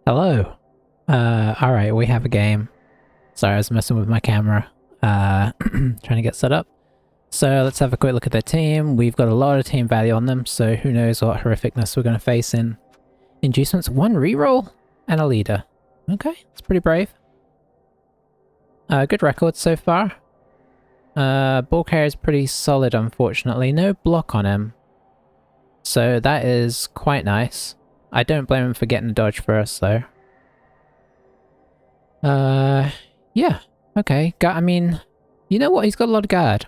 Hello. Alright, we have a game. Sorry, I was messing with my camera. Trying to get set up. So let's have a quick look at their team. We've got a lot of team value on them, so who knows what horrificness we're going to face in inducements. 1 reroll and a leader. Okay, that's pretty brave. Good record so far. Ball carrier is pretty solid, unfortunately. No block on him. So that is quite nice. I don't blame him for getting a dodge first, though. Yeah. Okay. I mean, you know what? He's got a lot of guard.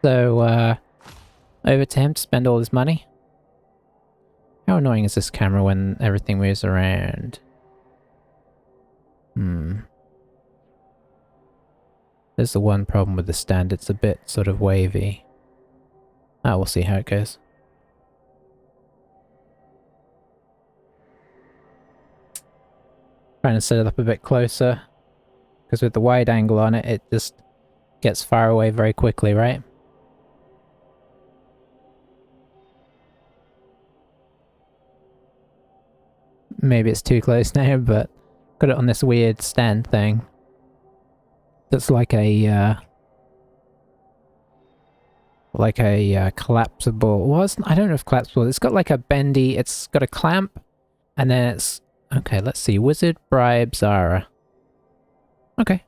So, over to him to spend all his money. How annoying is this camera when everything moves around? There's the one problem with the stand. It's a bit sort of wavy. Ah, we'll see how it goes. Trying to set it up a bit closer, because with the wide angle on it, it just gets far away very quickly, right? Maybe it's too close now, but got it on this weird stand thing. That's like a collapsible. Well, I don't know if collapsible. It's got like a bendy. It's got a clamp, and then it's okay. Let's see. Wizard bribe Zara. Okay.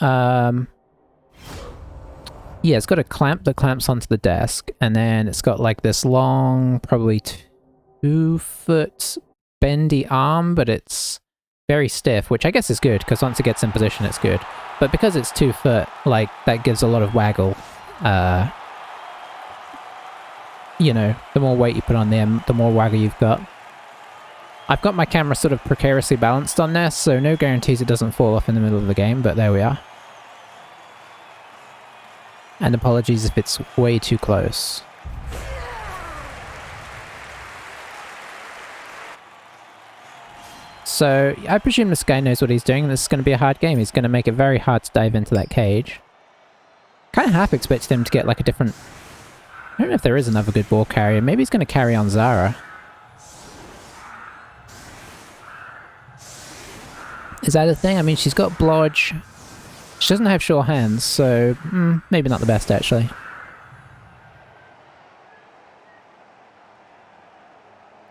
Yeah, it's got a clamp that clamps onto the desk, and then it's got like this long, probably 2-foot bendy arm, but it's very stiff, which I guess is good, because once it gets in position, it's good. But because it's 2 foot, like, that gives a lot of waggle. You know, the more weight you put on them, the more waggle you've got. I've got my camera sort of precariously balanced on this, so no guarantees it doesn't fall off in the middle of the game, but there we are. And apologies if it's way too close. So, I presume this guy knows what he's doing, and this is going to be a hard game. He's going to make it very hard to dive into that cage. Kind of half expected him to get like a different... I don't know if there is another good ball carrier. Maybe he's going to carry on Zara. Is that a thing? I mean, she's got blodge. She doesn't have sure hands, so maybe not the best, actually.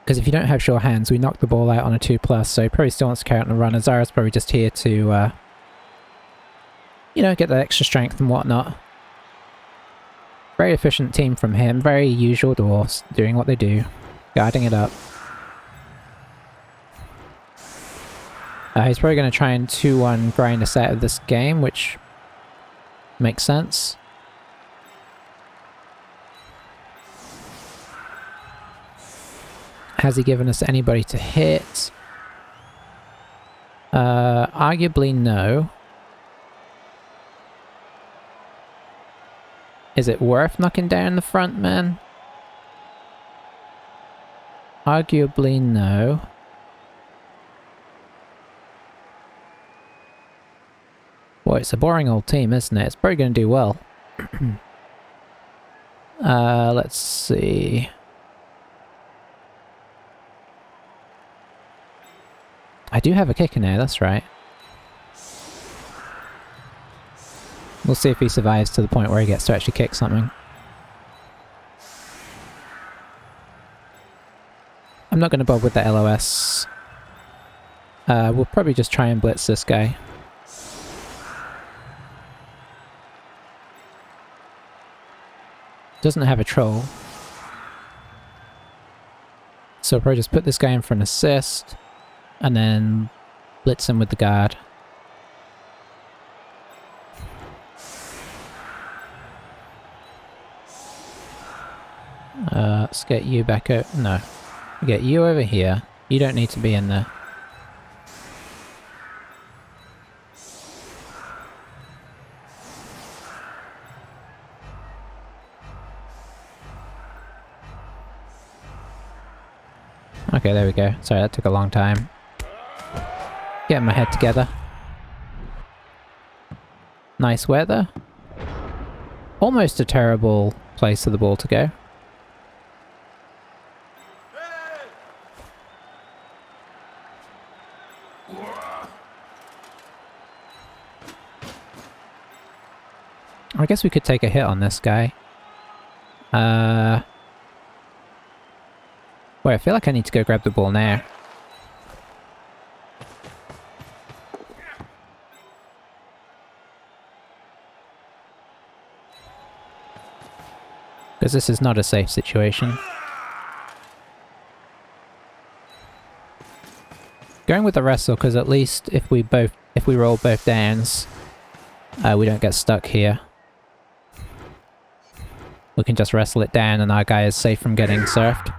Because if you don't have sure hands, we knock the ball out on a 2+, so he probably still wants to carry out on a run. Zara's probably just here to, you know, get that extra strength and whatnot. Very efficient team from him. Very usual dwarfs, doing what they do. Guarding it up. He's probably going to try and 2-1 grind us out of this game, which makes sense. Has he given us anybody to hit? Arguably no. Is it worth knocking down the front man? Arguably no. Boy, it's a boring old team, isn't it? It's probably going to do well. Let's see. I do have a kicker now, that's right. We'll see if he survives to the point where he gets to actually kick something. I'm not going to bother with the LOS. We'll probably just try and blitz this guy. Doesn't have a troll. So I'll probably just put this guy in for an assist. And then blitz him with the guard. Let's get you back out. No. Get you over here. You don't need to be in there. Okay, there we go. Sorry, that took a long time. Getting my head together. Nice weather. Almost a terrible place for the ball to go. I guess we could take a hit on this guy. Wait, I feel like I need to go grab the ball now. Because this is not a safe situation. Going with the wrestle, because at least if we roll both downs, we don't get stuck here. We can just wrestle it down and our guy is safe from getting surfed.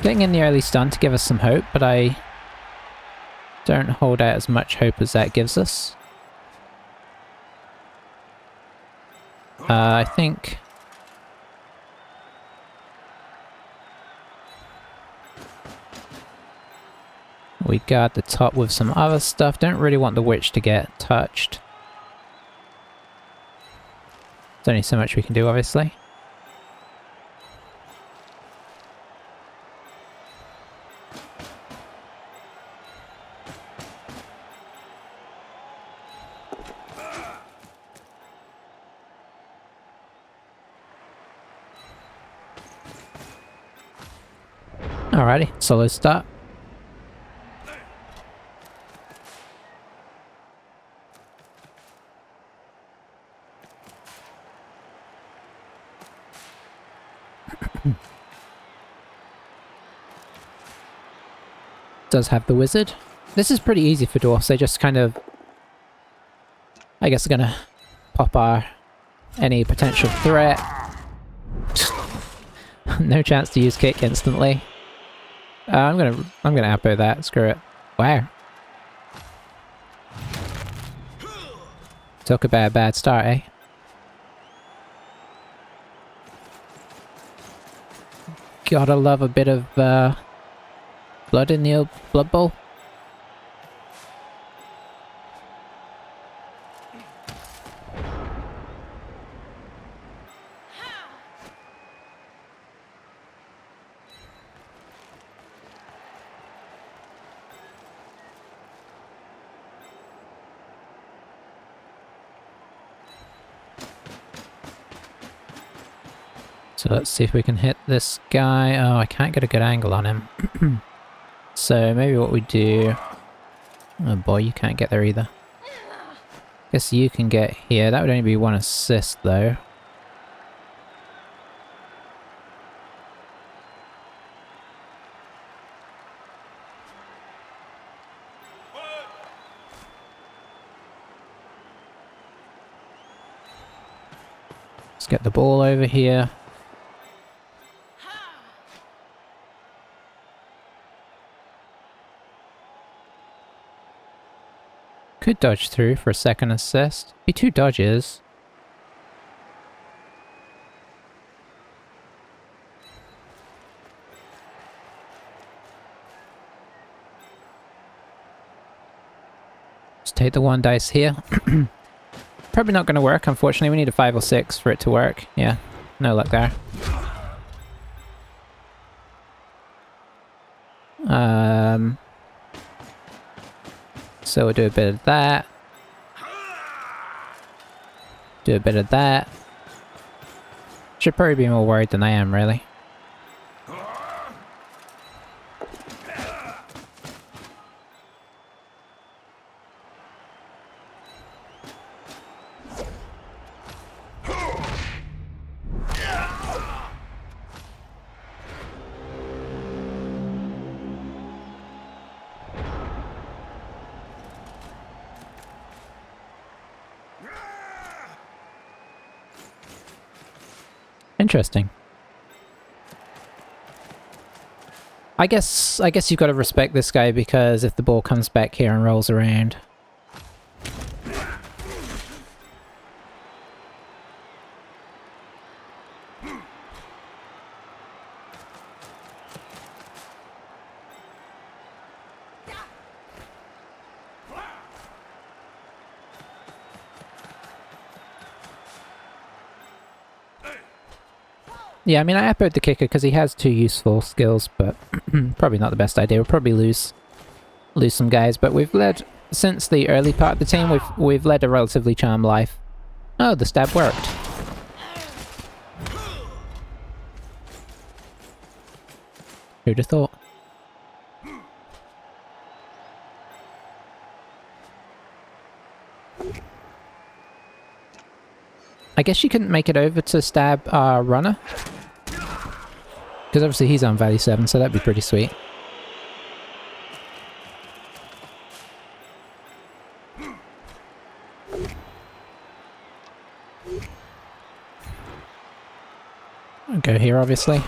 Getting in the early stun to give us some hope, but I don't hold out as much hope as that gives us. I think... we guard the top with some other stuff. Don't really want the witch to get touched. There's only so much we can do, obviously. Alrighty, solo start. Does have the wizard. This is pretty easy for dwarfs. They just kind of, I guess, are gonna pop our any potential threat. No chance to use kick instantly. I'm gonna appo that. Screw it. Wow. Talk about a bad start, eh? Gotta love a bit of blood in the old blood bowl. So let's see if we can hit this guy. Oh, I can't get a good angle on him. So maybe what we do... oh boy, you can't get there either. Guess you can get here. That would only be one assist though. Let's get the ball over here. Could dodge through for a second assist. Be 2 dodges. Just take the 1 dice here. Probably not going to work, unfortunately. We need a 5 or 6 for it to work. Yeah, no luck there. So we'll do a bit of that. Do a bit of that. Should probably be more worried than I am, really. Interesting. I guess you've got to respect this guy because if the ball comes back here and rolls around. Yeah, I mean, I echoed the kicker because he has 2 useful skills, but probably not the best idea. We'll probably lose some guys, but we've led, since the early part of the team, we've led a relatively charmed life. Oh, the stab worked. Who'd have thought? I guess you couldn't make it over to stab our runner. Because obviously he's on value 7, so that'd be pretty sweet. I'll go here, obviously.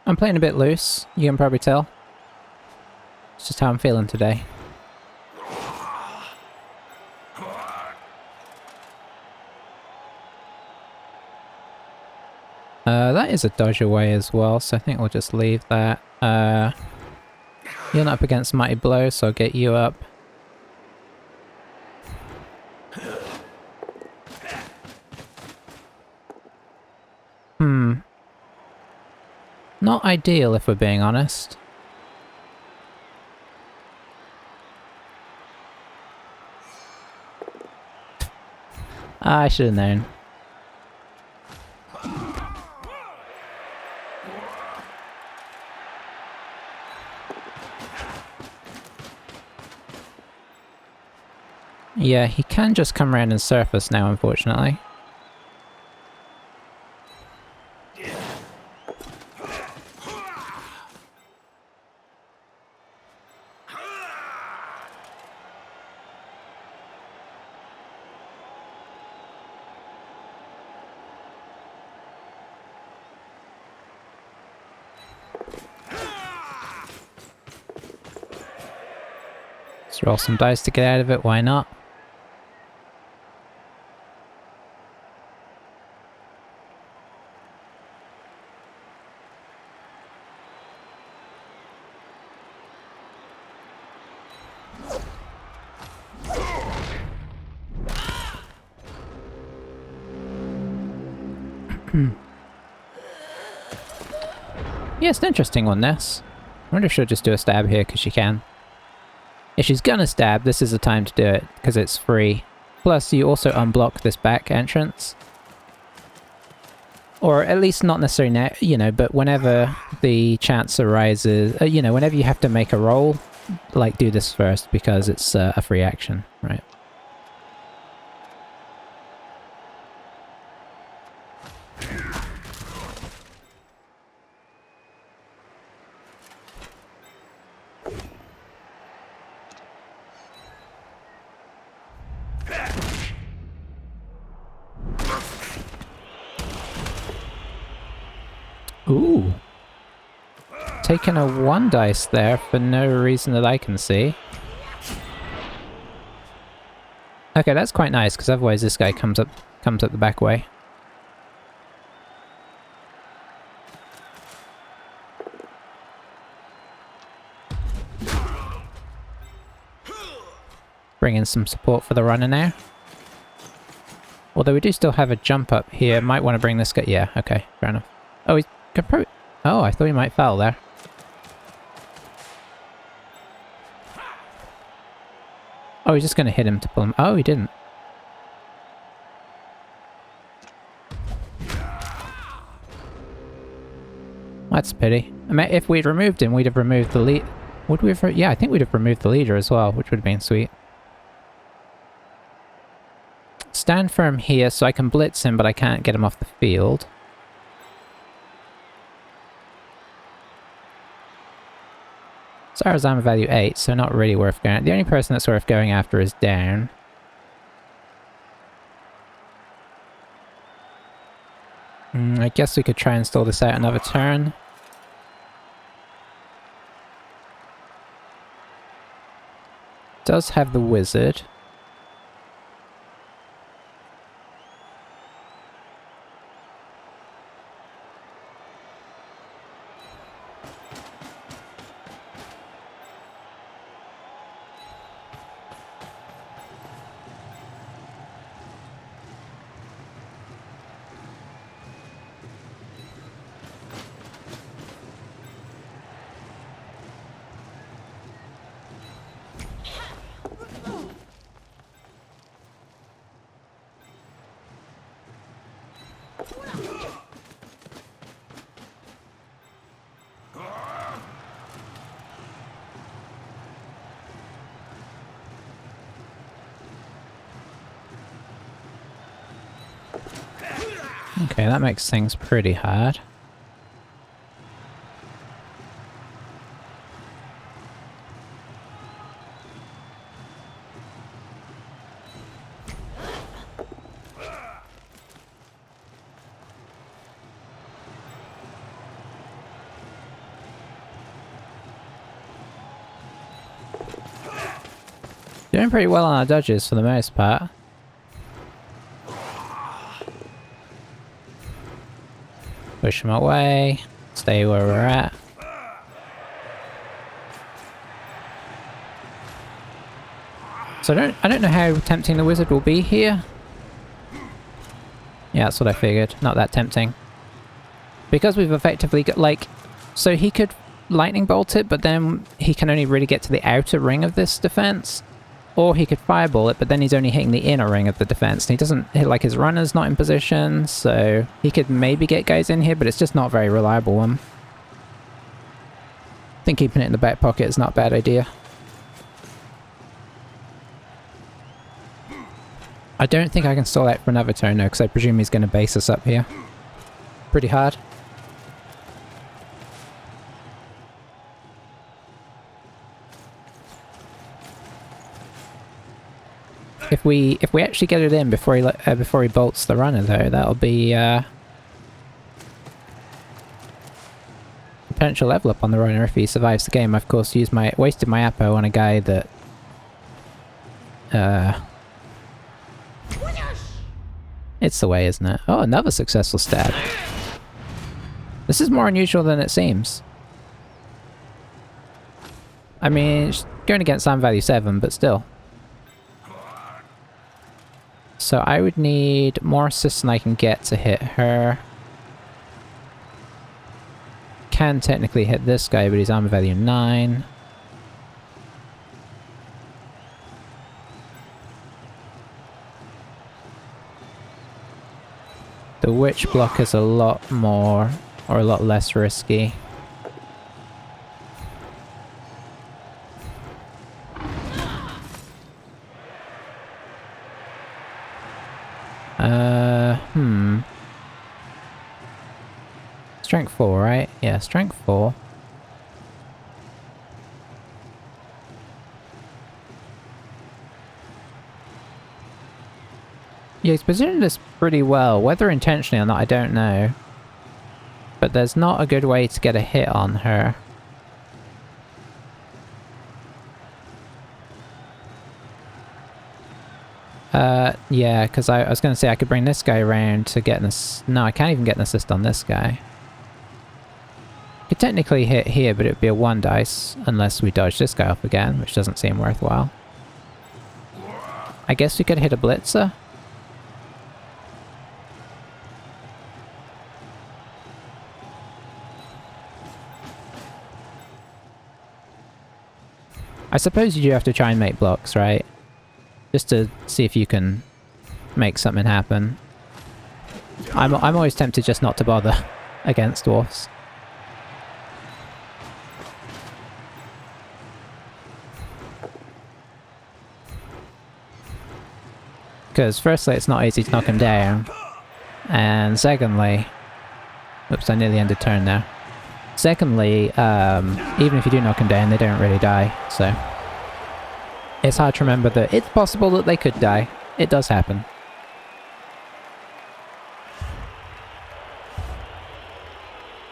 I'm playing a bit loose, you can probably tell. It's just how I'm feeling today. That is a dodge away as well, so I think we'll just leave that. You're not up against Mighty Blow, so I'll get you up. Not ideal, if we're being honest. I should have known. Yeah, he can just come around and surf us now, unfortunately. Let's roll some dice to get out of it, why not? Yeah, it's an interesting one, this. I wonder if she'll just do a stab here, because she can. If she's gonna stab, this is the time to do it, because it's free. Plus, you also unblock this back entrance. Or at least not necessarily now, you know, but whenever the chance arises, you know, whenever you have to make a roll, like, do this first, because it's a free action, right? Ooh. Taking a 1 dice there for no reason that I can see. Okay, that's quite nice, because otherwise this guy comes up the back way. Bring in some support for the runner now. Although we do still have a jump up here. Might want to bring this guy. Yeah, okay, fair enough. Oh, he could probably... Oh, I thought he might foul there. Oh, he's just going to hit him to pull him. Oh, he didn't. That's a pity. I mean, if we'd removed him, we'd have removed the lead. Would we have? Yeah, I think we'd have removed the leader as well, which would have been sweet. Stand firm here so I can blitz him, but I can't get him off the field. Sarazama value 8, so not really worth going. The only person that's worth going after is down. I guess we could try and stall this out another turn. Does have the wizard. Okay, that makes things pretty hard. Doing pretty well on our dodges for the most part. Push them away. Stay where we're at. So I don't know how tempting the wizard will be here. Yeah, that's what I figured. Not that tempting. Because we've effectively got, like... So he could lightning bolt it, but then he can only really get to the outer ring of this defense. Or he could fireball it, but then he's only hitting the inner ring of the defense. And he doesn't hit, like, his runner's not in position, so he could maybe get guys in here, but it's just not a very reliable one. I think keeping it in the back pocket is not a bad idea. I don't think I can stall out for another turn, though, because I presume he's going to base us up here. Pretty hard. If we actually get it in before he bolts the runner, though, that'll be potential level up on the runner if he survives the game. I've, of course, wasted my Apo on a guy that it's the way, isn't it? Oh, another successful stab. This is more unusual than it seems. I mean, it's going against Slam value 7, but still. So I would need more assists than I can get to hit her. Can technically hit this guy, but he's armor value 9. The witch block is a lot more, or a lot less risky. Strength 4, right? Yeah, strength 4. Yeah, he's positioned this pretty well. Whether intentionally or not, I don't know. But there's not a good way to get a hit on her. Yeah, because I was going to say I could bring this guy around to get an no, I can't even get an assist on this guy. Could technically hit here, but it would be a 1 dice, unless we dodge this guy off again, which doesn't seem worthwhile. I guess we could hit a blitzer. I suppose you do have to try and make blocks, right? Just to see if you can make something happen. I'm always tempted just not to bother against dwarfs. Because firstly, it's not easy to knock him down. And secondly... Oops, I nearly ended turn there. Secondly, even if you do knock him down, they don't really die, so... It's hard to remember that it's possible that they could die. It does happen.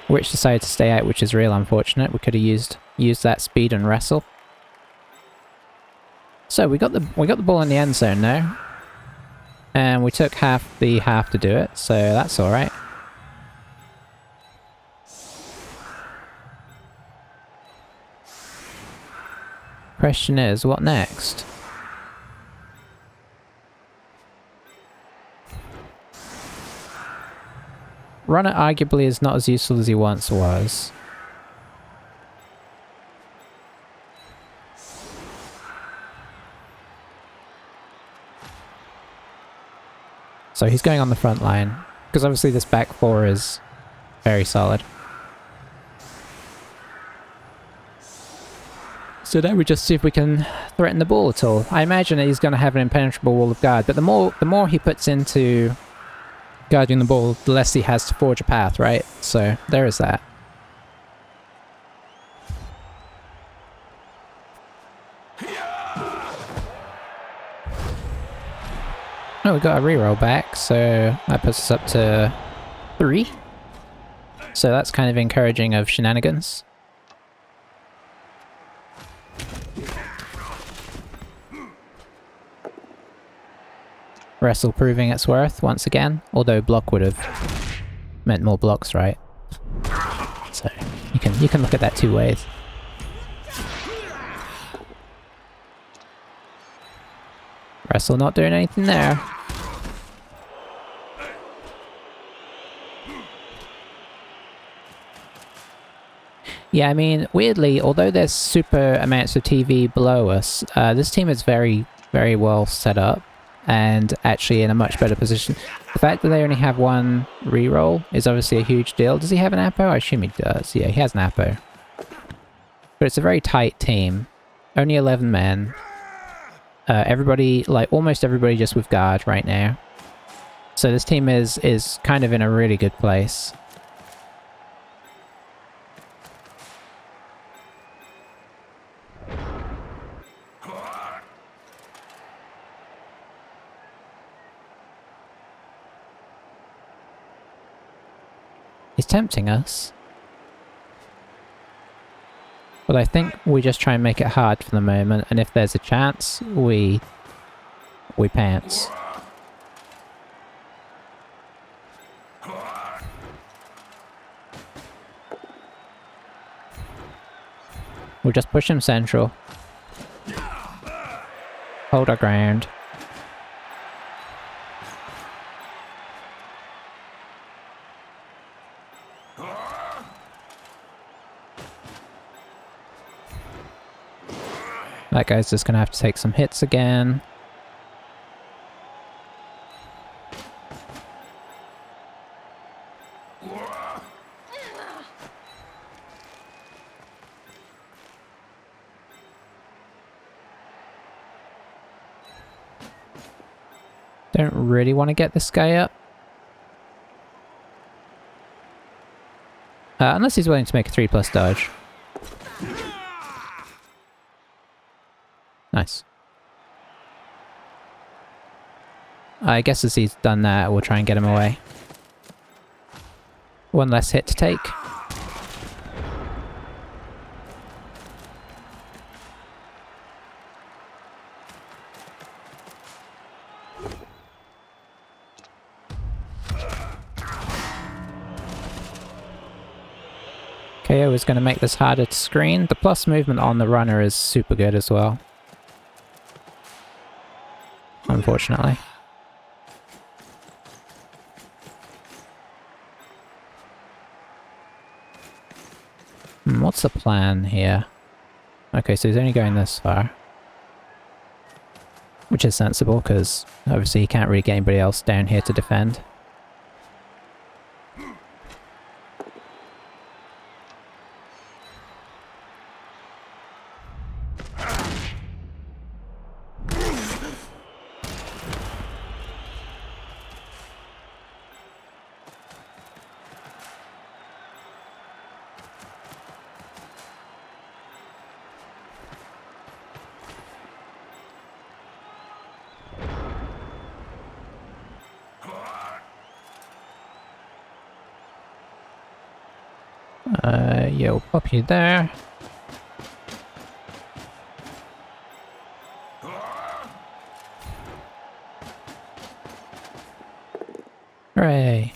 Witch decided to stay out, which is real unfortunate. We could have used that speed and wrestle. So we got the ball in the end zone now. And we took half to do it, so that's alright. Question is, what next? Runner arguably is not as useful as he once was. So he's going on the front line. Because obviously this back four is very solid. So now we just see if we can threaten the ball at all. I imagine that he's going to have an impenetrable wall of guard, but the more he puts into guarding the ball, the less he has to forge a path, right? So there is that. Oh, we got a reroll back, so that puts us up to 3. So that's kind of encouraging of shenanigans. Wrestle proving its worth once again, although block would have meant more blocks, right? So you can look at that 2 ways. Wrestle not doing anything there. Yeah, I mean, weirdly, although there's super amounts of TV below us, this team is very, very well set up and actually in a much better position. The fact that they only have 1 reroll is obviously a huge deal. Does he have an Apo? I assume he does. Yeah, he has an Apo. But it's a very tight team. Only 11 men. Everybody, like almost everybody just with guard right now. So this team is kind of in a really good place. He's tempting us. But I think we just try and make it hard for the moment, and if there's a chance, we pants. We'll just push him central. Hold our ground. That guy's just gonna have to take some hits again. Don't really want to get this guy up. Unless he's willing to make a 3+ dodge. Nice. I guess as he's done that, we'll try and get him away. 1 less hit to take. KO is going to make this harder to screen. The plus movement on the runner is super good as well. Unfortunately. What's the plan here? Okay, so he's only going this far. Which is sensible, because obviously he can't really get anybody else down here to defend. Yeah, we'll pop you there. Hooray!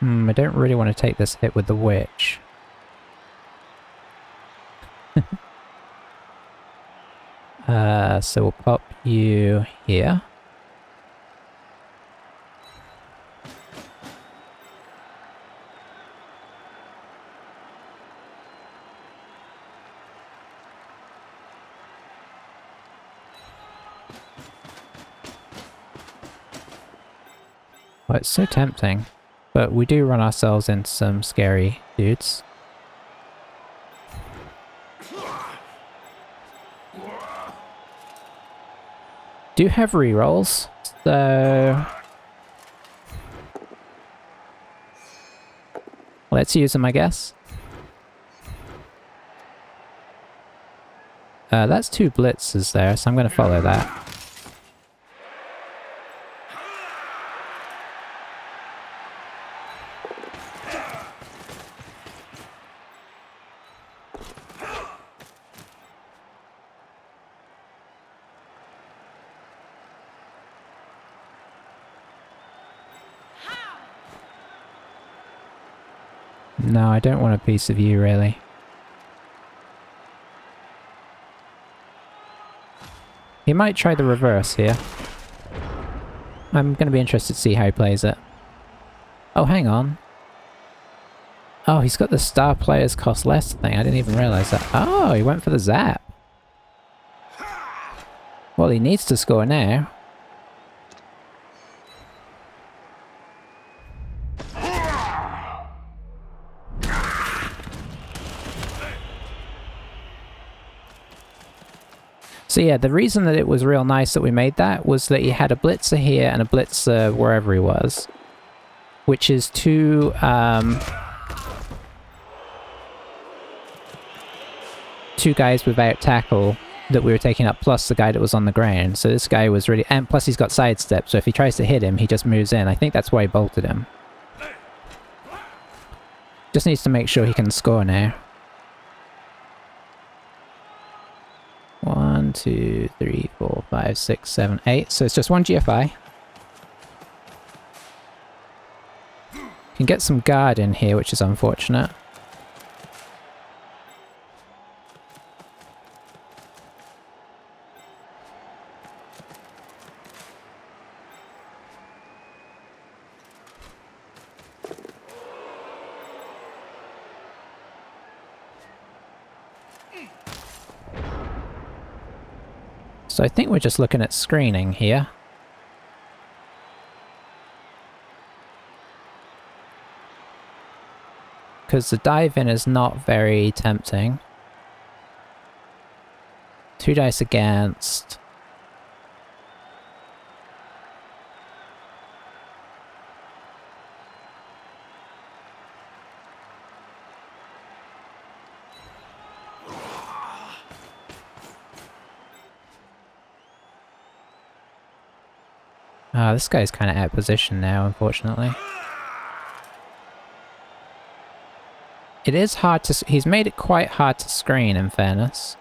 I don't really want to take this hit with the witch. So we'll pop you here. Oh, it's so tempting. But we do run ourselves into some scary dudes. Do have rerolls, so let's use them, I guess. That's 2 blitzes there, so I'm going to follow that. No, I don't want a piece of you, really. He might try the reverse here. I'm going to be interested to see how he plays it. Oh, hang on. Oh, he's got the star players cost less thing. I didn't even realize that. Oh, he went for the zap. Well, he needs to score now. So yeah, the reason that it was real nice that we made that was that he had a blitzer here and a blitzer wherever he was. Which is two guys without tackle that we were taking up, plus the guy that was on the ground. So this guy was really... And plus he's got sidestep, so if he tries to hit him, he just moves in. I think that's why he bolted him. Just needs to make sure he can score now. 1, 2, 3, 4, 5, 6, 7, 8. So it's just 1 GFI. Can get some guard in here, which is unfortunate. So I think we're just looking at screening here. Because the dive in is not very tempting. 2 dice against. Ah, this guy's kind of out of position now, unfortunately. It is hard to... He's made it quite hard to screen, in fairness.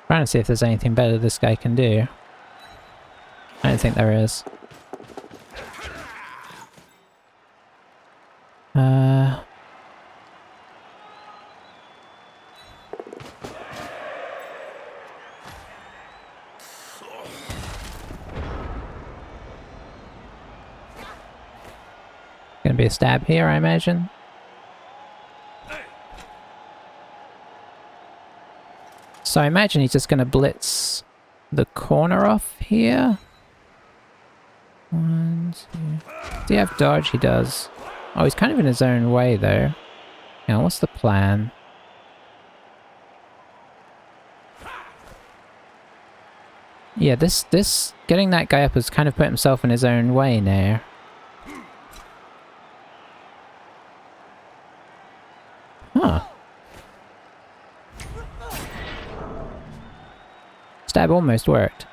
Trying to see if there's anything better this guy can do. I don't think there is. Gonna gonna be a stab here, I imagine. So I imagine he's just gonna blitz the corner off here. 1, 2... Does he have dodge? He does. Oh, he's kind of in his own way, though. Now, what's the plan? Yeah, getting that guy up has kind of put himself in his own way now. Huh. Stab almost worked.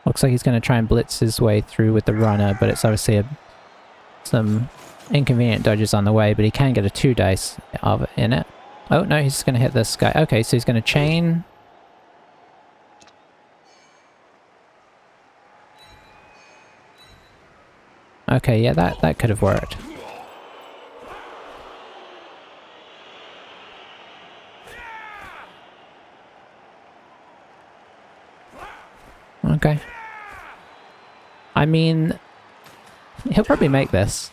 Looks like he's going to try and blitz his way through with the runner, but it's obviously some inconvenient dodges on the way, but he can get a 2 dice of it in it. Oh, no, he's just going to hit this guy. Okay, so he's going to chain. Okay, yeah, that could have worked. Okay. I mean, he'll probably make this.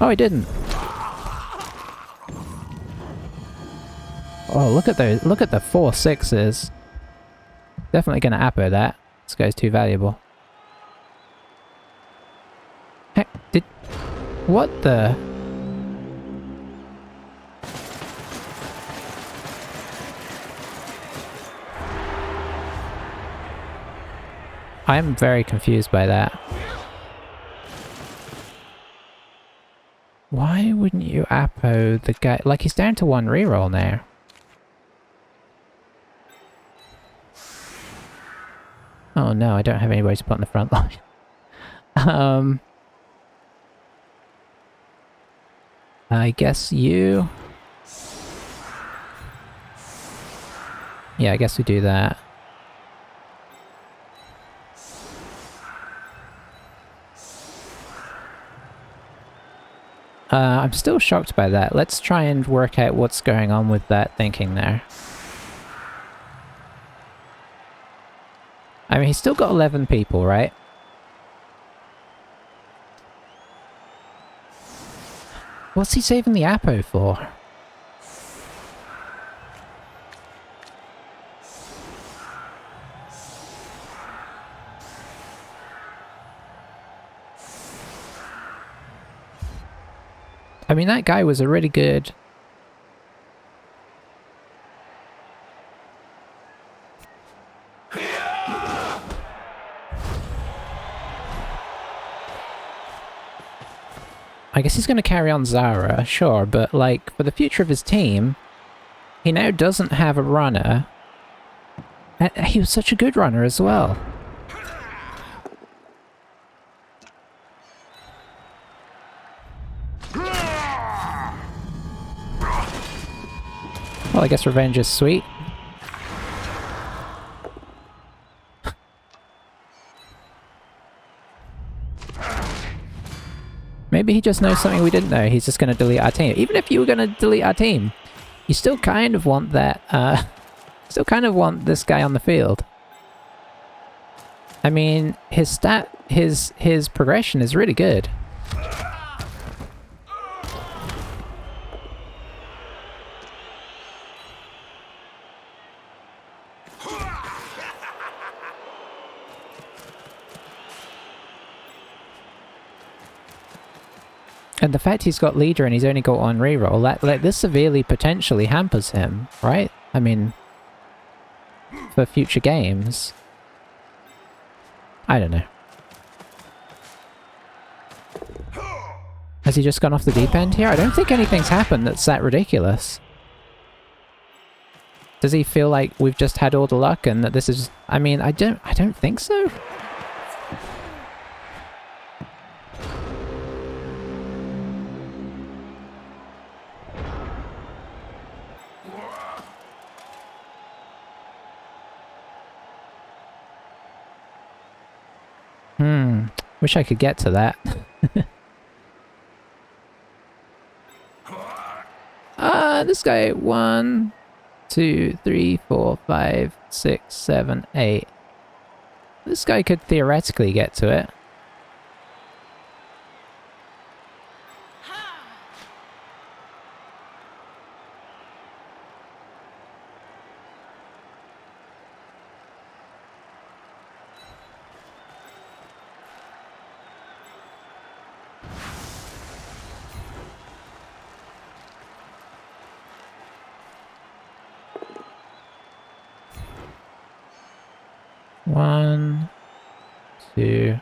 Oh, he didn't. Oh, look at those! Look at the 4 6s. Definitely gonna appo that. This guy's too valuable. Heck, what the? I'm very confused by that. Why wouldn't you appo the guy? Like, he's down to 1 reroll now. Oh no, I don't have anybody to put on the front line. I guess you... Yeah, I guess we do that. I'm still shocked by that. Let's try and work out what's going on with that thinking there. I mean, he's still got 11 people, right? What's he saving the Apo for? I mean, that guy was a really good... I guess he's going to carry on Zara, sure, but like, for the future of his team, he now doesn't have a runner. And he was such a good runner as well. Well, I guess revenge is sweet. Maybe he just knows something we didn't know. He's just going to delete our team. Even if you were going to delete our team, you still kind of want that, still kind of want this guy on the field. I mean, his progression is really good. And the fact he's got leader and he's only got 1 reroll, like, this severely potentially hampers him, right? I mean, for future games. I don't know. Has he just gone off the deep end here? I don't think anything's happened that's that ridiculous. Does he feel like we've just had all the luck and that this is... I mean, I don't think so. Wish I could get to that. This guy, 1, 2, 3, 4, 5, 6, 7, 8. This guy could theoretically get to it. One, two.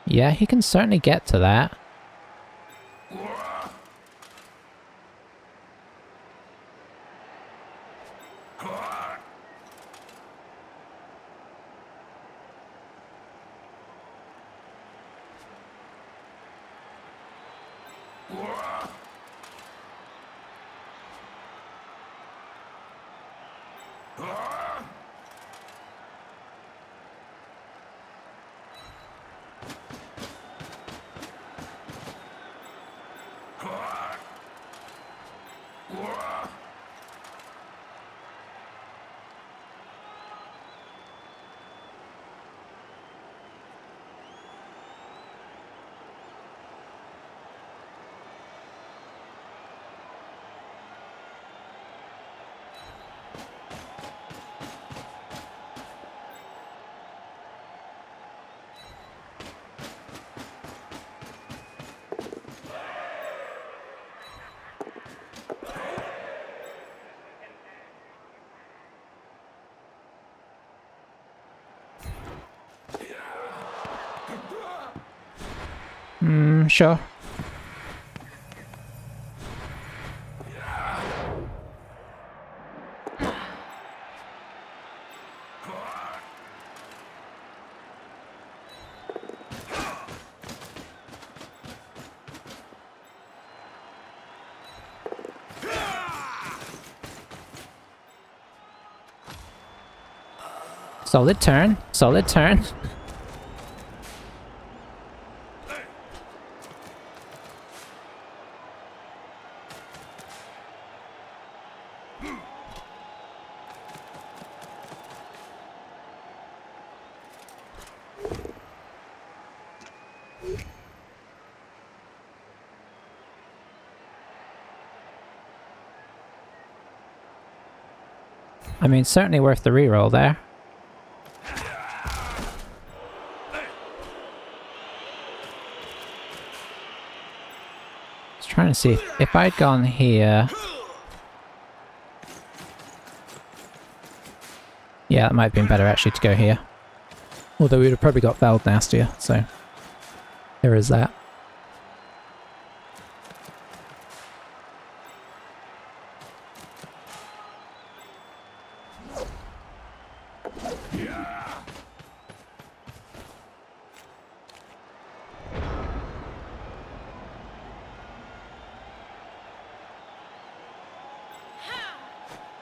Yeah, he can certainly get to that. Sure. Solid turn. Solid turn. I mean, certainly worth the reroll there. Just trying to see if I'd gone here. Yeah, that might have been better actually to go here. Although we would have probably got fouled nastier, so there is that.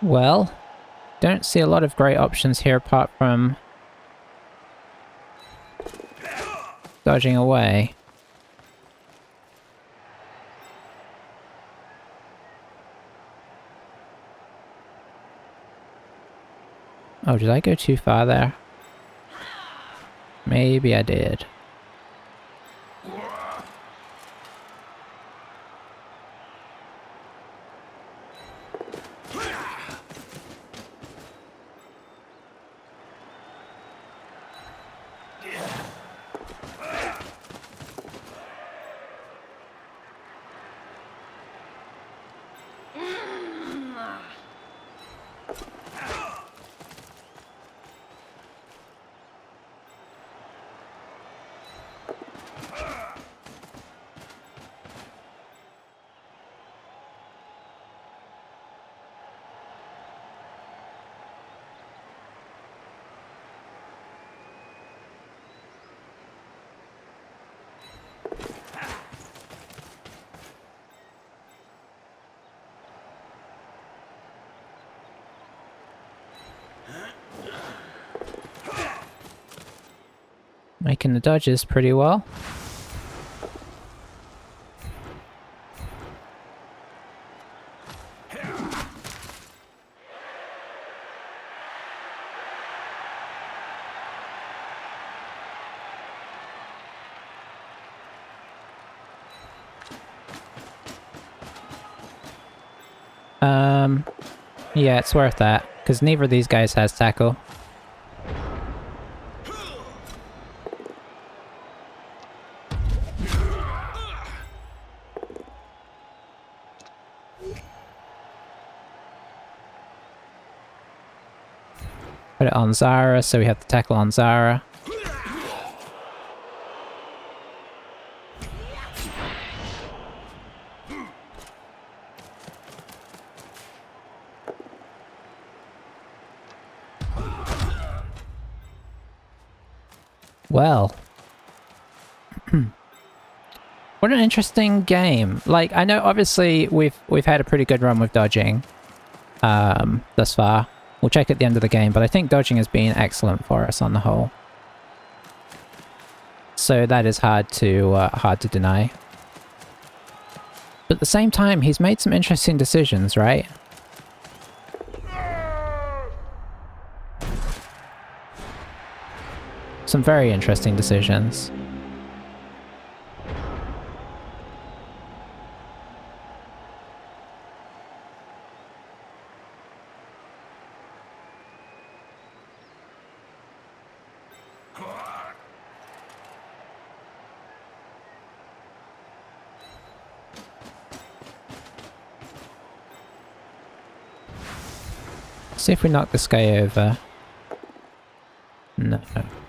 Well, don't see a lot of great options here apart from dodging away. Oh, did I go too far there? Maybe I did. Making the dodges pretty well. Yeah, it's worth that, because neither of these guys has tackle. Put it on Zara, so we have the tackle on Zara. Well. What an interesting game. Like, I know obviously we've had a pretty good run with dodging thus far. We'll check at the end of the game, but I think dodging has been excellent for us on the whole. So that is hard to deny. But at the same time, he's made some interesting decisions, right? Some very interesting decisions. See if we knock this guy over. No.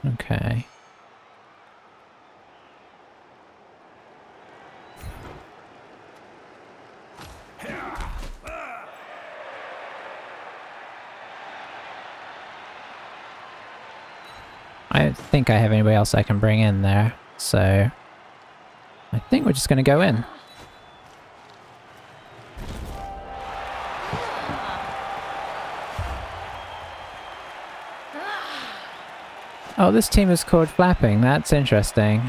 Okay. I don't think I have anybody else I can bring in there, so I think we're just going to go in. Oh, this team is called Flapping. That's interesting.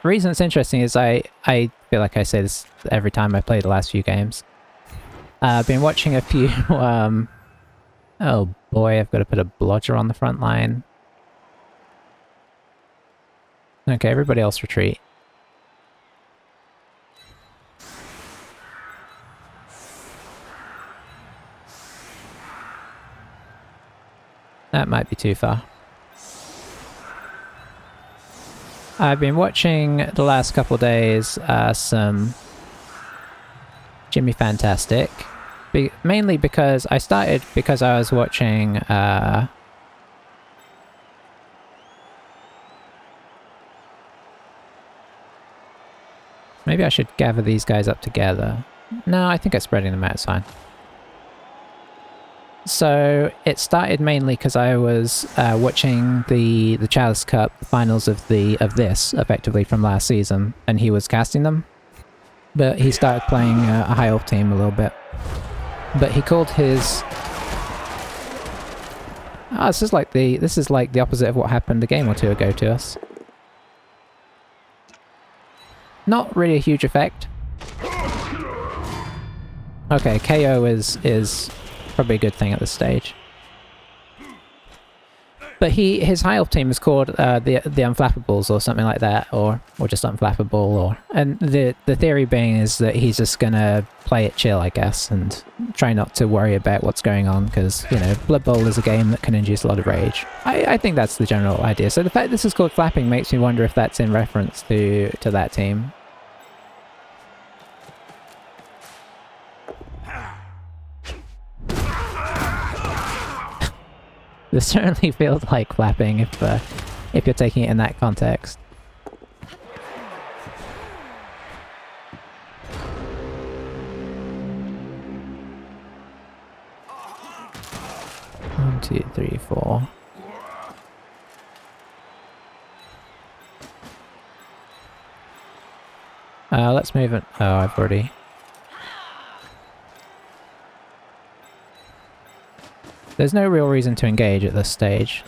Reason it's interesting is I feel like I say this every time I play the last few games. I've been watching a few, oh boy, I've got to put a blodger on the front line. Okay, everybody else retreat. That might be too far. I've been watching the last couple of days some Jimmy Fantastic. Mainly because I started because I was watching maybe I should gather these guys up together. No, I think I'm spreading them out, it's fine. So it started mainly because I was watching the Chalice Cup finals of this effectively from last season, and he was casting them. But he started playing a high elf team a little bit. But he called his this is like the opposite of what happened a game or two ago to us. Not really a huge effect. Okay, KO is probably a good thing at this stage. But his high elf team is called the Unflappables or something like that, or just Unflappable, or and the theory being is that he's just gonna play it chill, I guess, and try not to worry about what's going on because you know Blood Bowl is a game that can induce a lot of rage. I think that's the general idea. So the fact this is called Flapping makes me wonder if that's in reference to that team. This certainly feels like flapping if you're taking it in that context. One, two, three, four. Let's move it. Oh, I've already. There's no real reason to engage at this stage.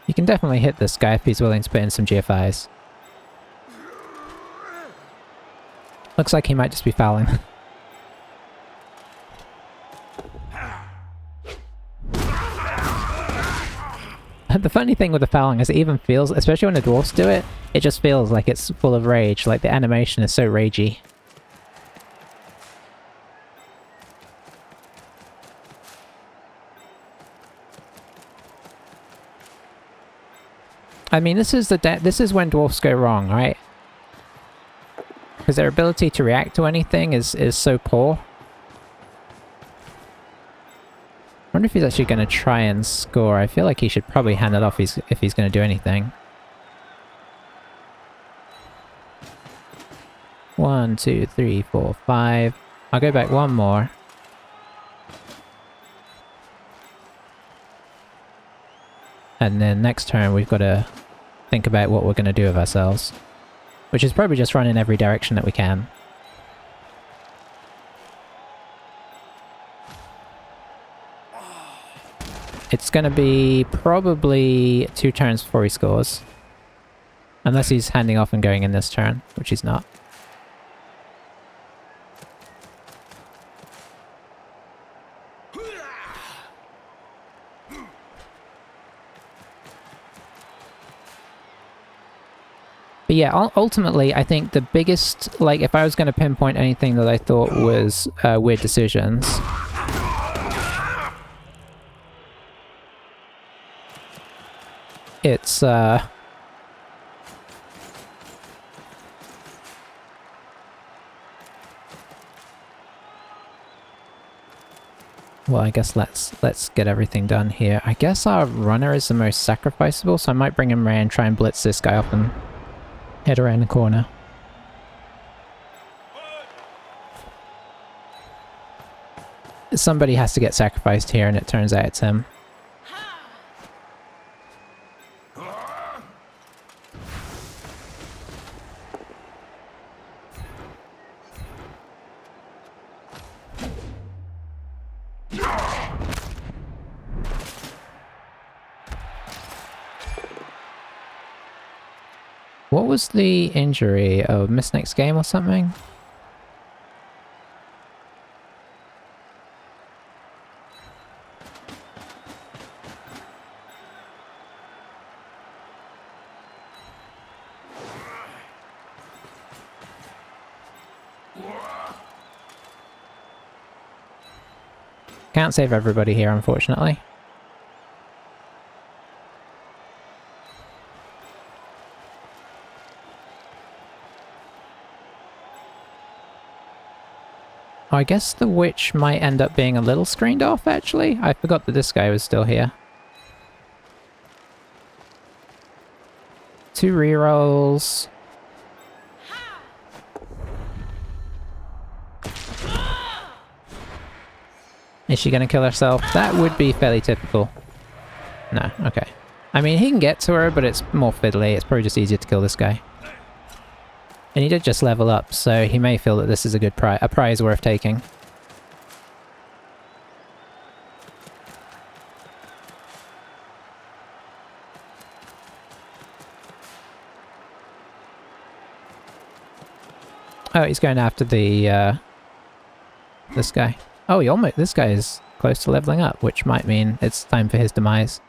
You can definitely hit this guy if he's willing to put in some GFIs. Looks like he might just be fouling. The funny thing with the fouling is it even feels, especially when the dwarfs do it, it just feels like it's full of rage, like the animation is so ragey. I mean, this is when dwarfs go wrong, right? Because their ability to react to anything is so poor. I wonder if he's actually going to try and score. I feel like he should probably hand it off if he's going to do anything. 1, 2, 3, 4, 5. I'll go back one more. And then next turn we've got to think about what we're going to do with ourselves. Which is probably just run in every direction that we can. It's going to be probably 2 turns before he scores. Unless he's handing off and going in this turn, which he's not. But yeah, ultimately, I think the biggest, like, if I was going to pinpoint anything that I thought was weird decisions, it's, well, I guess let's get everything done here. I guess our runner is the most sacrificable, so I might bring him around, try and blitz this guy up and head around the corner. Somebody has to get sacrificed here, and it turns out it's him. What was the injury? Oh, miss next game or something? Can't save everybody here, unfortunately. Oh, I guess the witch might end up being a little screened off, actually. I forgot that this guy was still here. 2 rerolls. Is she going to kill herself? That would be fairly typical. No, okay. I mean, he can get to her, but it's more fiddly. It's probably just easier to kill this guy. And he did just level up, so he may feel that this is a good prize worth taking. Oh, he's going after the, this guy. Oh, he almost, this guy is close to leveling up, which might mean it's time for his demise.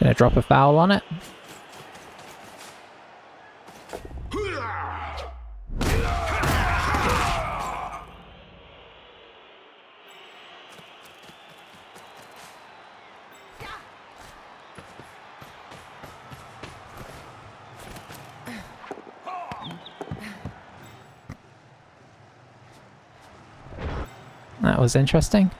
Gonna drop a foul on it. That was interesting.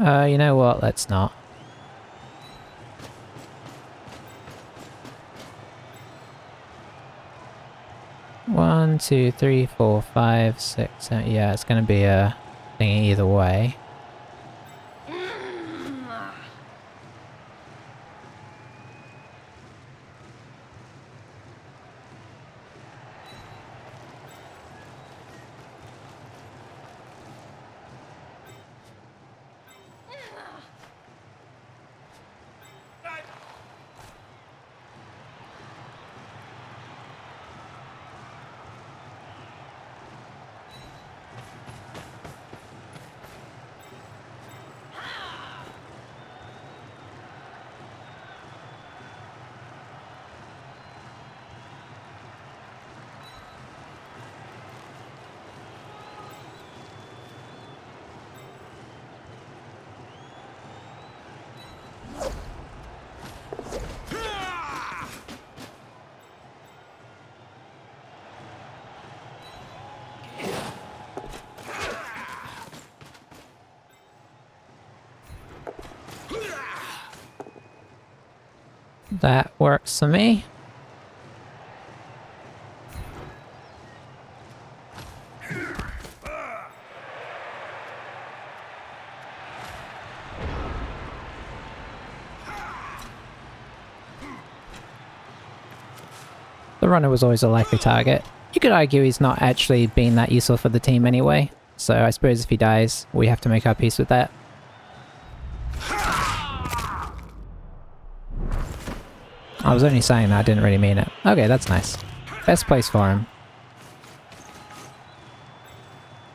You know what? Let's not. One, two, three, four, five, six, seven. Yeah, it's gonna be a thing either way. That works for me. The runner was always a likely target. You could argue he's not actually been that useful for the team anyway, so I suppose if he dies, we have to make our peace with that. I was only saying that, I didn't really mean it. Okay, that's nice. Best place for him.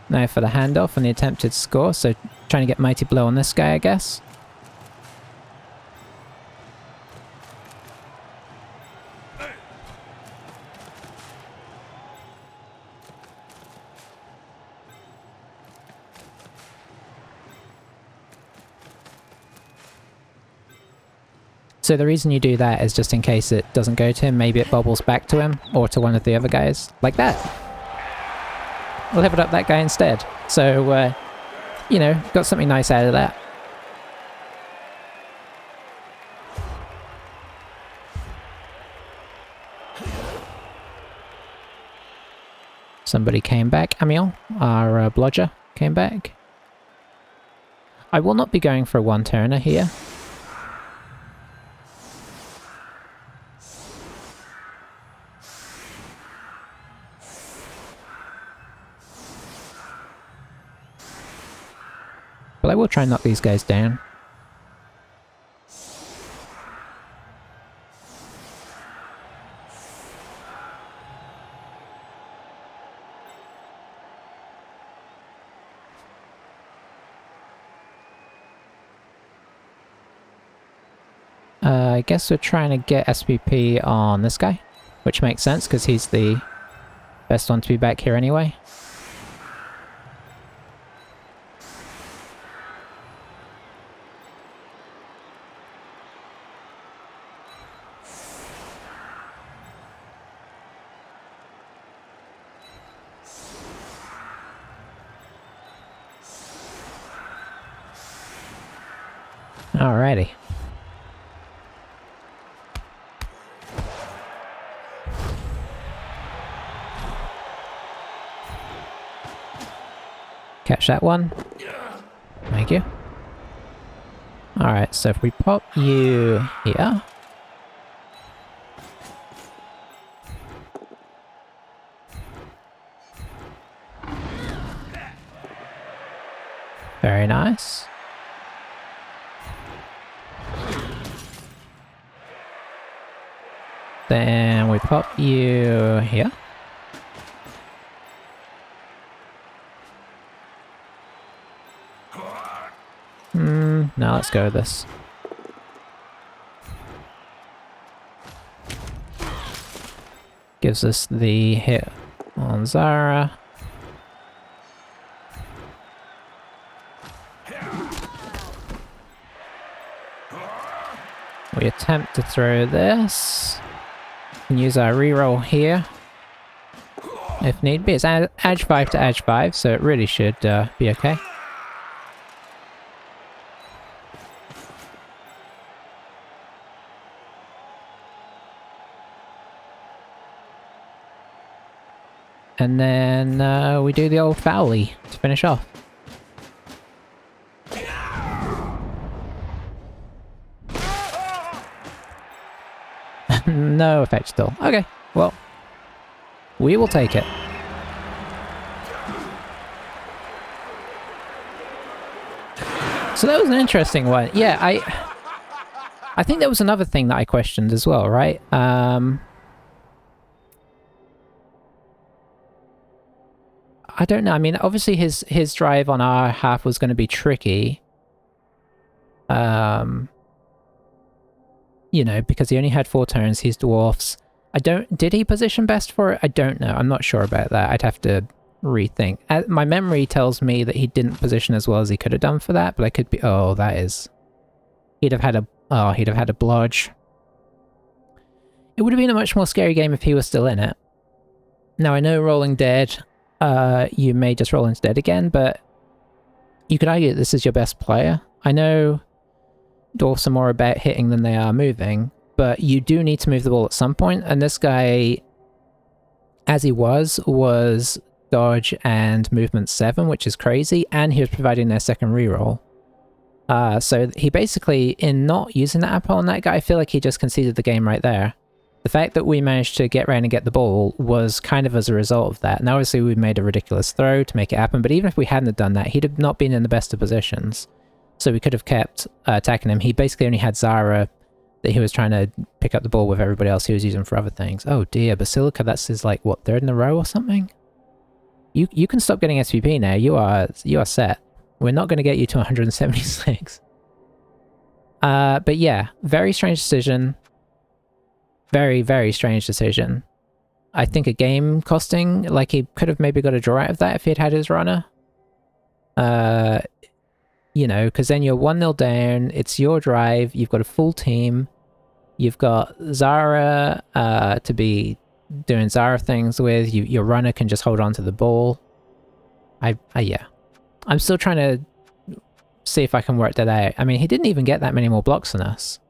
Now for the handoff and the attempted score, so trying to get Mighty Blow on this guy, I guess. So the reason you do that is just in case it doesn't go to him, maybe it bobbles back to him, or to one of the other guys. Like that! Leveled up that guy instead. So, you know, got something nice out of that. Somebody came back. Amiel, our blodger, came back. I will not be going for a one-turner here. But I will try and knock these guys down. I guess we're trying to get SPP on this guy, which makes sense because he's the best one to be back here anyway. Alrighty. Catch that one. Thank you. Alright, so if we pop you here. Very nice. Then we pop you here. Now let's go with this. Gives us the hit on Zara. We attempt to throw this. And use our reroll here. If need be. It's edge 5 to edge 5, so it really should be okay. And then we do the old Fowley to finish off. No effect still. Okay, well, we will take it. So that was an interesting one. Yeah, I think there was another thing that I questioned as well, right? I don't know. I mean, obviously his drive on our half was going to be tricky. You know, because he only had 4 turns, he's dwarfs. Did he position best for it? I don't know. I'm not sure about that. I'd have to rethink. My memory tells me that he didn't position as well as he could have done for that, but I could be, oh, that is, he'd have had a blodge. It would have been a much more scary game if he was still in it. Now, I know rolling dead, you may just roll into dead again, but you could argue that this is your best player. I know dwarfs are more about hitting than they are moving, but you do need to move the ball at some point, and this guy, as he was dodge and movement 7, which is crazy, and he was providing their second reroll. So he basically, in not using that apple on that guy, I feel like he just conceded the game right there. The fact that we managed to get around and get the ball was kind of as a result of that. And obviously we made a ridiculous throw to make it happen, but even if we hadn't done that, he'd have not been in the best of positions. So we could have kept attacking him. He basically only had Zara that he was trying to pick up the ball with everybody else he was using for other things. Oh dear, Basilica, that's his, like, what, 3rd in a row or something? You can stop getting SVP now. You are set. We're not going to get you to 176. But yeah, very strange decision. Very, very strange decision. I think a game costing, like he could have maybe got a draw out of that if he'd had his runner. You know, because then you're 1-0 down, it's your drive, you've got a full team, you've got Zara to be doing Zara things with, your runner can just hold on to the ball. Yeah. I'm still trying to see if I can work that out. I mean, he didn't even get that many more blocks than us.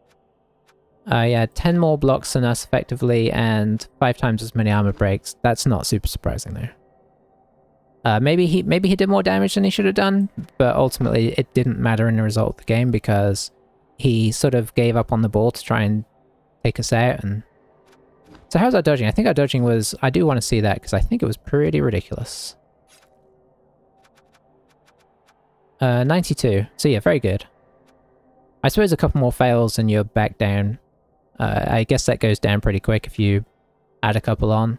Yeah, 10 more blocks than us effectively, and 5 times as many armor breaks. That's not super surprising there. Maybe he did more damage than he should have done, but ultimately it didn't matter in the result of the game because he sort of gave up on the ball to try and take us out. And so how's our dodging? I think our dodging was... I do want to see that because I think it was pretty ridiculous. 92. So yeah, very good. I suppose a couple more fails and you're back down. I guess that goes down pretty quick if you add a couple on.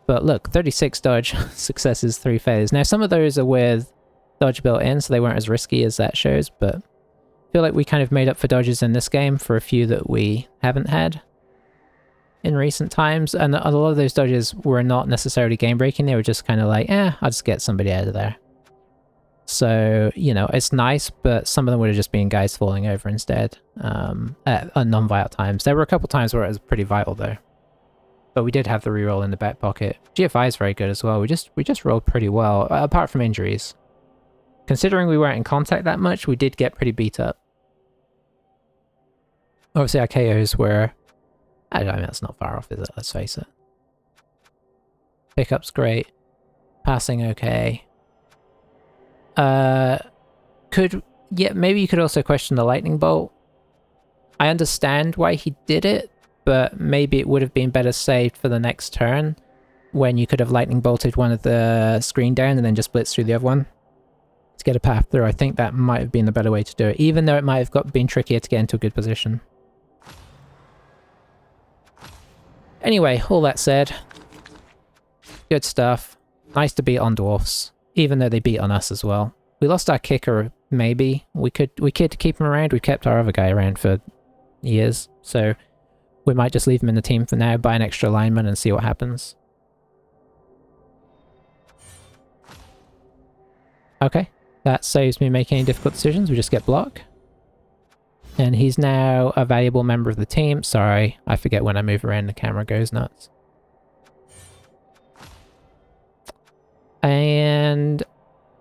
But look, 36 dodge successes, 3 failures. Now some of those are with dodge built in, so they weren't as risky as that shows, but I feel like we kind of made up for dodges in this game for a few that we haven't had in recent times. And a lot of those dodges were not necessarily game breaking, they were just kind of like, I'll just get somebody out of there. So, you know, it's nice, but some of them would have just been guys falling over instead at non-vital times. There were a couple times where it was pretty vital though. But we did have the reroll in the back pocket. GFI is very good as well. We just rolled pretty well, apart from injuries. Considering we weren't in contact that much, we did get pretty beat up. Obviously our KOs were... I mean, that's not far off, is it? Let's face it. Pickup's great. Passing okay. Yeah, maybe you could also question the lightning bolt. I understand why he did it, but maybe it would have been better saved for the next turn when you could have lightning bolted one of the screen down and then just blitz through the other one to get a path through. I think that might have been the better way to do it, even though it might have been trickier to get into a good position. Anyway, all that said, good stuff. Nice to beat on dwarfs, even though they beat on us as well. We lost our kicker, maybe. We could keep him around. We kept our other guy around for years, so we might just leave him in the team for now, buy an extra lineman and see what happens. Okay, that saves me making any difficult decisions. We just get block. And he's now a valuable member of the team. Sorry, I forget when I move around the camera goes nuts. And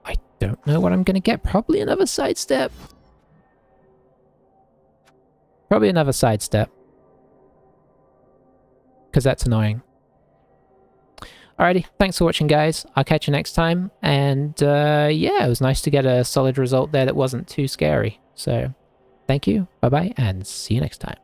I don't know what I'm going to get. Probably another sidestep. Probably another sidestep. Because that's annoying. Alrighty, thanks for watching, guys. I'll catch you next time. And yeah, it was nice to get a solid result there that wasn't too scary. So thank you, bye-bye, and see you next time.